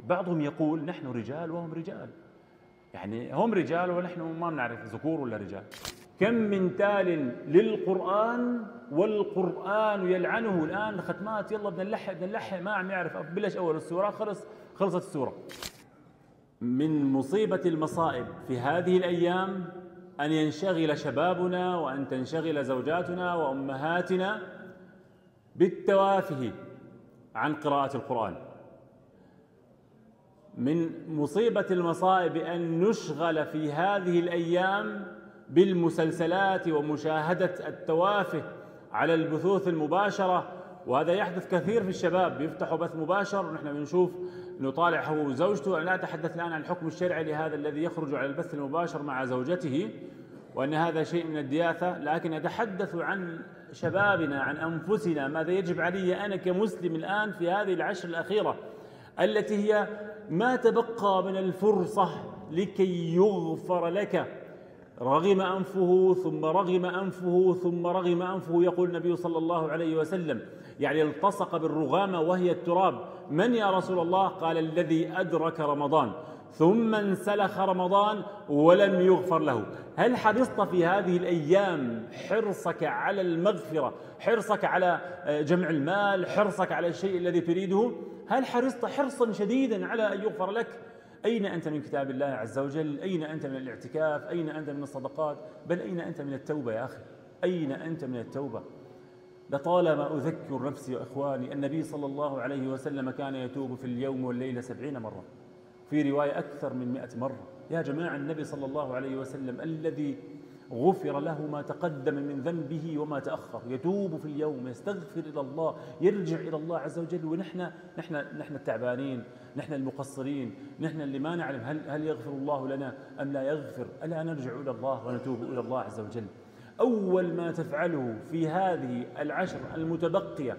بعضهم يقول نحن رجال وهم رجال، يعني هم رجال ونحن ما بنعرف ذكور ولا رجال. كم من تال للقرآن والقرآن يلعنه. الآن ختمات يلا بدنا نلحق ما عم يعرف، بلش أول السورة خلصت السورة. من مصيبة المصائب في هذه الأيام أن ينشغل شبابنا وأن تنشغل زوجاتنا وأمهاتنا بالتوافه عن قراءة القرآن. من مصيبة المصائب أن نشغل في هذه الأيام بالمسلسلات ومشاهدة التوافه على البثوث المباشرة، وهذا يحدث كثير في الشباب، بيفتحوا بث مباشر ونحن بنشوف نطالع هو وزوجته. أنا لا أتحدث الآن عن الحكم الشرعي لهذا الذي يخرج على البث المباشر مع زوجته وأن هذا شيء من الدياثة، لكن أتحدث عن شبابنا، عن أنفسنا. ماذا يجب علي أنا كمسلم الآن في هذه العشر الأخيرة التي هي ما تبقى من الفرصة لكي يغفر لك؟ رغم أنفه ثم رغم أنفه ثم رغم أنفه، يقول النبي صلى الله عليه وسلم، يعني التصق بالرغامة وهي التراب. من يا رسول الله؟ قال الذي أدرك رمضان ثم انسلخ رمضان ولم يغفر له. هل حرصت في هذه الأيام حرصك على المغفرة، حرصك على جمع المال، حرصك على الشيء الذي تريده؟ هل حرصت حرصا شديدا على أن يغفر لك؟ أين أنت من كتاب الله عز وجل؟ أين أنت من الاعتكاف؟ أين أنت من الصدقات؟ بل أين أنت من التوبة يا أخي؟ أين أنت من التوبة؟ لطالما أذكر نفسي وإخواني النبي صلى الله عليه وسلم كان يتوب في اليوم والليلة 70 مرة، في رواية أكثر من 100 مرة. يا جماعة النبي صلى الله عليه وسلم الذي غفر له ما تقدم من ذنبه وما تأخر يتوب في اليوم، يستغفر إلى الله، يرجع إلى الله عز وجل، ونحن التعبانين، نحن المقصرين، نحن اللي ما نعلم هل يغفر الله لنا أم لا يغفر. ألا نرجع إلى الله ونتوب إلى الله عز وجل. أول ما تفعله في هذه العشر المتبقية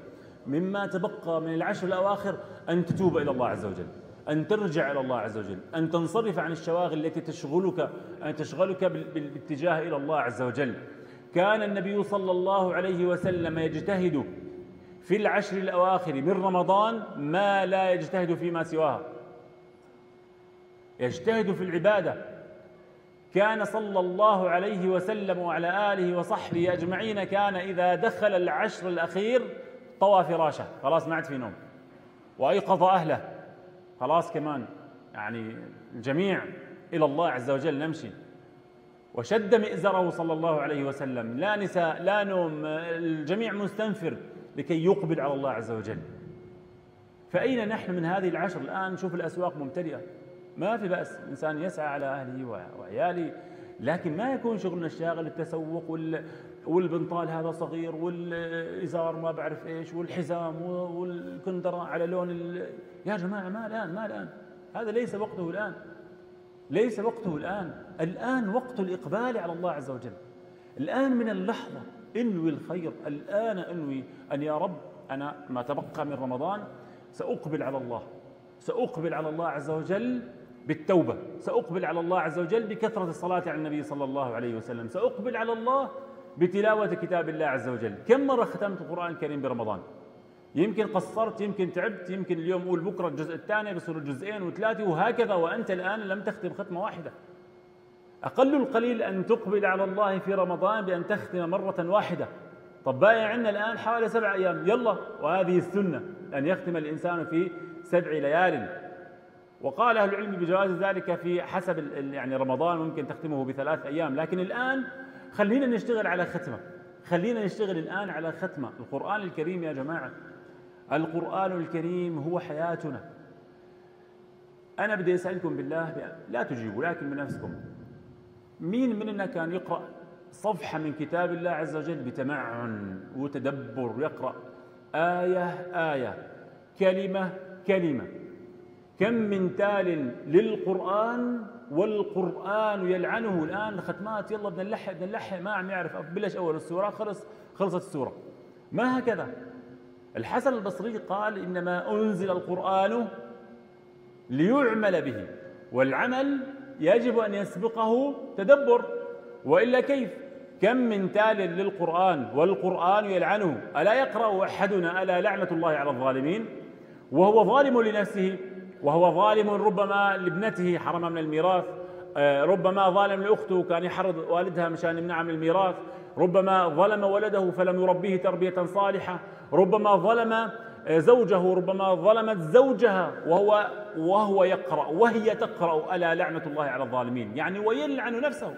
مما تبقى من العشر الأواخر أن تتوب إلى الله عز وجل، أن ترجع إلى الله عز وجل، أن تنصرف عن الشواغل التي تشغلك بالاتجاه إلى الله عز وجل. كان النبي صلى الله عليه وسلم يجتهد في العشر الأواخر من رمضان ما لا يجتهد فيما سواها، يجتهد في العبادة. كان صلى الله عليه وسلم وعلى آله وصحبه أجمعين كان إذا دخل العشر الأخير طوى فراشه، خلاص ما عاد في نوم، وأيقظ أهله، خلاص كمان يعني الجميع إلى الله عز وجل نمشي. وشد مئزره صلى الله عليه وسلم، لا نساء لا نوم، الجميع مستنفر لكي يقبل على الله عز وجل. فأين نحن من هذه العشر الآن؟ نشوف الأسواق ممتلئة، ما في بأس الإنسان يسعى على أهله وعياله، لكن ما يكون شغلنا الشاغل التسوق والبنطال هذا صغير والإزار ما بعرف إيش والحزام والكندرة على لون يا جماعة ما الآن، هذا ليس وقته الآن، ليس وقته الآن. الآن وقت الإقبال على الله عز وجل. الآن من اللحظة انوي الخير، الآن انوي أن يا رب أنا ما تبقى من رمضان سأقبل على الله، سأقبل على الله عز وجل بالتوبة، سأقبل على الله عز وجل بكثرة الصلاة على النبي صلى الله عليه وسلم، سأقبل على الله بتلاوة كتاب الله عز وجل. كم مرة ختمت القرآن الكريم برمضان؟ يمكن قصرت، يمكن تعبت، يمكن اليوم أقول بكرة الجزء الثاني بصير جزئين وثلاثة وهكذا، وأنت الآن لم تختم ختمة واحدة. أقل القليل أن تقبل على الله في رمضان بأن تختم مرة واحدة. طب باقي عندنا الآن حوالي 7 أيام، يلا، وهذه السنة أن يختم الإنسان في 7 ليال. وقال أهل العلم بجواز ذلك في حسب يعني رمضان ممكن تختمه ب3 أيام، لكن الآن خلينا نشتغل على ختمة، خلينا نشتغل الآن على ختمة. القرآن الكريم يا جماعة، القرآن الكريم هو حياتنا. أنا بدي أسألكم بالله، لا تجيبوا لكن بنفسكم، مين مننا كان يقرأ صفحة من كتاب الله عز وجل بتمعن وتدبر، يقرأ آية آية كلمة كلمة؟ كم من تال للقرآن والقرآن يلعنه. الآن ختمات يلا بدنا نلحق ما عم يعرف، بلش أول السورة خلصت السورة. ما هكذا. الحسن البصري قال إنما أنزل القرآن ليعمل به، والعمل يجب أن يسبقه تدبر، وإلا كيف؟ كم من تال للقرآن والقرآن يلعنه. ألا يقرأ أحدنا ألا لعنة الله على الظالمين وهو ظالم لنفسه؟ وهو ظالم ربما لابنته حرمها من الميراث، ربما ظالم لأخته كان يحرض والدها مشان يمنعها من الميراث، ربما ظلم ولده فلم يربيه تربية صالحة، ربما ظلم زوجه، ربما ظلمت زوجها وهو يقرأ وهي تقرأ ألا لعنة الله على الظالمين، يعني ويلعن نفسه.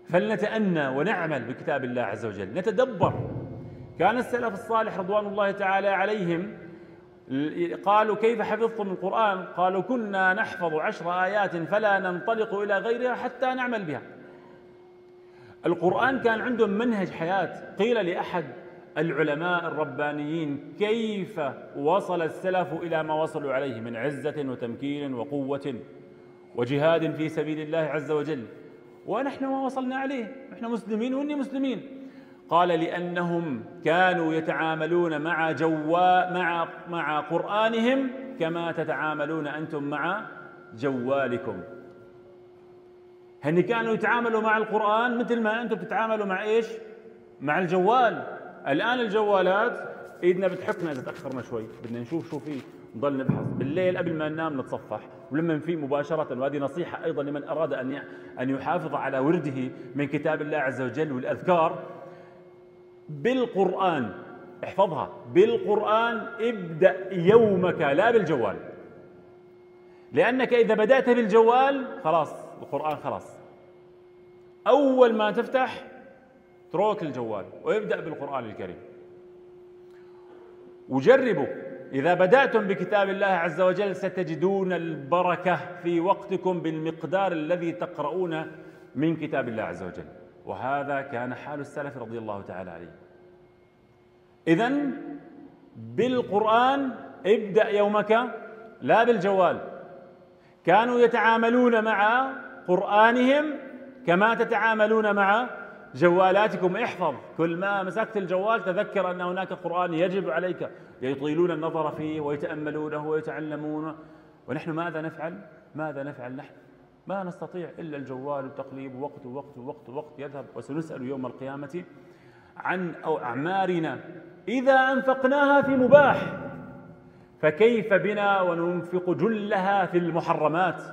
فلنتأنى ونعمل بكتاب الله عز وجل، نتدبر. كان السلف الصالح رضوان الله تعالى عليهم قالوا كيف حفظتم القرآن؟ قالوا كنا نحفظ 10 آيات فلا ننطلق إلى غيرها حتى نعمل بها. القرآن كان عندهم منهج حياة. قيل لأحد العلماء الربانيين كيف وصل السلف إلى ما وصلوا عليه من عزة وتمكين وقوة وجهاد في سبيل الله عز وجل، ونحن ما وصلنا عليه، نحن مسلمين وإني مسلمين. قال لأنهم كانوا يتعاملون مع قرآنهم كما تتعاملون أنتم مع جوالكم. هن كانوا يتعاملوا مع القرآن مثل ما أنتم بتتعاملوا مع إيش؟ مع الجوال. الآن الجوالات إيدنا بتحكنا إذا تأخرنا شوي، بدنا نشوف شو فيه، نضل نبحث بالليل قبل ما ننام نتصفح، ولما نفيق مباشرة. وهذه نصيحة أيضا لمن أراد أن يحافظ على ورده من كتاب الله عز وجل والأذكار بالقرآن. احفظها بالقرآن، ابدأ يومك لا بالجوال، لأنك إذا بدأت بالجوال خلاص القرآن خلاص. أول ما تفتح اترك الجوال وابدأ بالقرآن الكريم. وجربوا، إذا بدأتم بكتاب الله عز وجل ستجدون البركة في وقتكم بالمقدار الذي تقرؤون من كتاب الله عز وجل. وهذا كان حال السلف رضي الله تعالى عليه. إذن بالقرآن ابدأ يومك لا بالجوال. كانوا يتعاملون مع قرآنهم كما تتعاملون مع جوالاتكم. احفظ، كل ما مسكت الجوال تذكر أن هناك قرآن يجب عليك. يطيلون النظر فيه ويتأملونه ويتعلمونه، ونحن ماذا نفعل؟ ماذا نفعل نحن؟ ما نستطيع إلا الجوال والتقليب، وقت وقت وقت وقت يذهب. وسنسأل يوم القيامة عن أعمارنا إذا أنفقناها في مباح، فكيف بنا وننفق جلها في المحرمات؟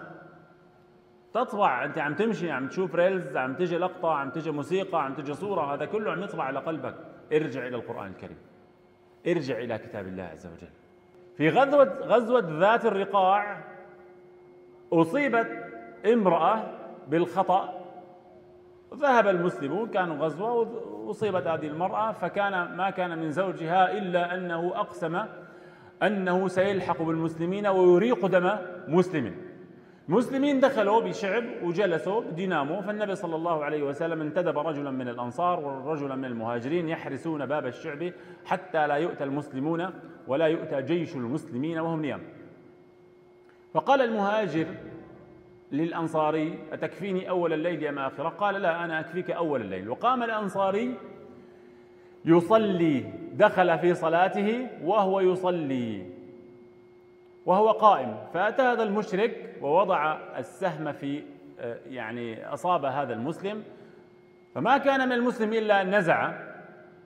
تطبع، أنت عم تمشي عم تشوف ريلز، عم تجي لقطة، عم تجي موسيقى، عم تجي صورة، هذا كله عم يطلع على قلبك. ارجع إلى القرآن الكريم، ارجع إلى كتاب الله عز وجل. في غزوة ذات الرقاع أصيبت امرأة بالخطأ، ذهب المسلمون، كانوا غزوة وأصيبت هذه المرأة، ما كان من زوجها إلا أنه أقسم أنه سيلحق بالمسلمين ويريق دم مسلم. المسلمين دخلوا بشعب وجلسوا ديناموا، فالنبي صلى الله عليه وسلم انتدب رجلا من الأنصار ورجلا من المهاجرين يحرسون باب الشعب حتى لا يؤتى المسلمون ولا يؤتى جيش المسلمين وهم نيام. فقال المهاجر للأنصاري: أتكفيني أول الليل أم آخره؟ قال: لا، أنا أكفيك أول الليل. وقام الأنصاري يصلي، دخل في صلاته وهو يصلي وهو قائم، فأتى هذا المشرك ووضع السهم في أصاب هذا المسلم، فما كان من المسلم إلا أن نزع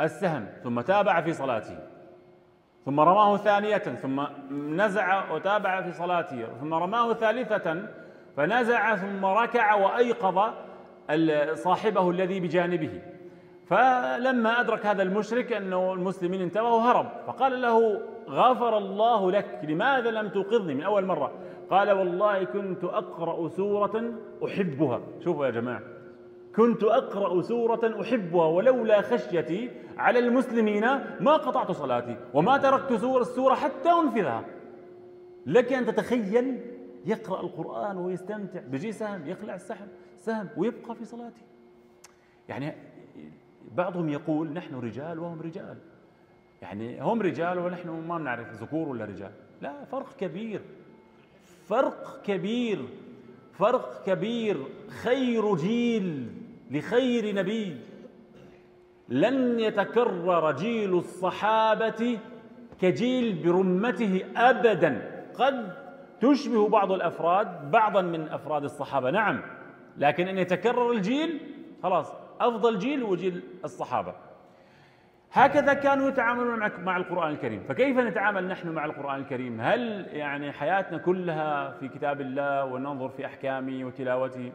السهم ثم تابع في صلاته، ثم رماه ثانية ثم نزع وتابع في صلاته، ثم رماه ثالثة فنزع ثم ركع وأيقظ صاحبه الذي بجانبه. فلما أدرك هذا المشرك أنه المسلمين انتبهوا هرب، فقال له: غفر الله لك، لماذا لم توقظني من أول مرة؟ قال: والله كنت أقرأ سورة أحبها. شوفوا يا جماعة، كنت أقرأ سورة أحبها ولولا خشيتي على المسلمين ما قطعت صلاتي وما تركت السورة حتى أنفذها. لك أن تتخيل يقرأ القرآن ويستمتع، بيجي سهم يخلع السهم ويبقى في صلاته. يعني بعضهم يقول نحن رجال وهم رجال، يعني هم رجال ونحن ما بنعرف ذكور ولا رجال. لا، فرق كبير، فرق كبير، فرق كبير. خير جيل لخير نبي، لن يتكرر جيل الصحابة كجيل برمته أبدا. قد تشبه بعض الأفراد بعضا من أفراد الصحابة، نعم، لكن أن يتكرر الجيل خلاص، أفضل جيل هو جيل الصحابة. هكذا كانوا يتعاملون مع القرآن الكريم. فكيف نتعامل نحن مع القرآن الكريم؟ هل يعني حياتنا كلها في كتاب الله وننظر في أحكامه وتلاوته؟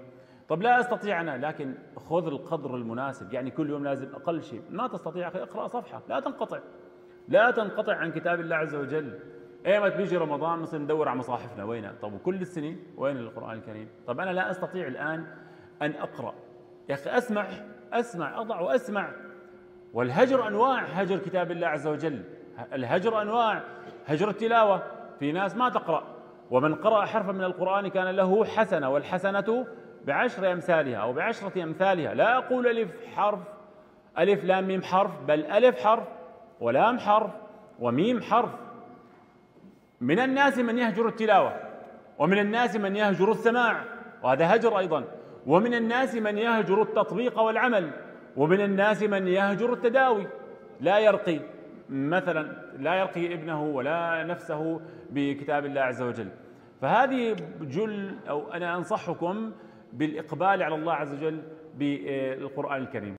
طب لا أستطيع أنا، لكن خذ القدر المناسب، يعني كل يوم لازم أقل شيء. ما تستطيع أخي اقرأ صفحة، لا تنقطع عن كتاب الله عز وجل. ايمت بيجي رمضان نصير ندور على مصاحفنا وينها؟ طب وكل السنين وين القرآن الكريم؟ طب أنا لا أستطيع الآن أن أقرأ، يا أخي أسمع أضع وأسمع. والهجر أنواع، هجر كتاب الله عز وجل، الهجر أنواع، هجر التلاوة، في ناس ما تقرأ، ومن قرأ حرفا من القرآن كان له حسنة، والحسنة بعشر أمثالها أو بعشرة أمثالها. لا أقول ألف حرف، ألف لام ميم حرف، بل ألف حرف ولام حرف وميم حرف. من الناس من يهجر التلاوة، ومن الناس من يهجر السماع، وهذا هجر أيضا، ومن الناس من يهجر التطبيق والعمل، ومن الناس من يهجر التداوي، لا يرقي مثلا، لا يرقي ابنه ولا نفسه بكتاب الله عز وجل. فهذه أو أنا أنصحكم بالإقبال على الله عز وجل بالقرآن الكريم.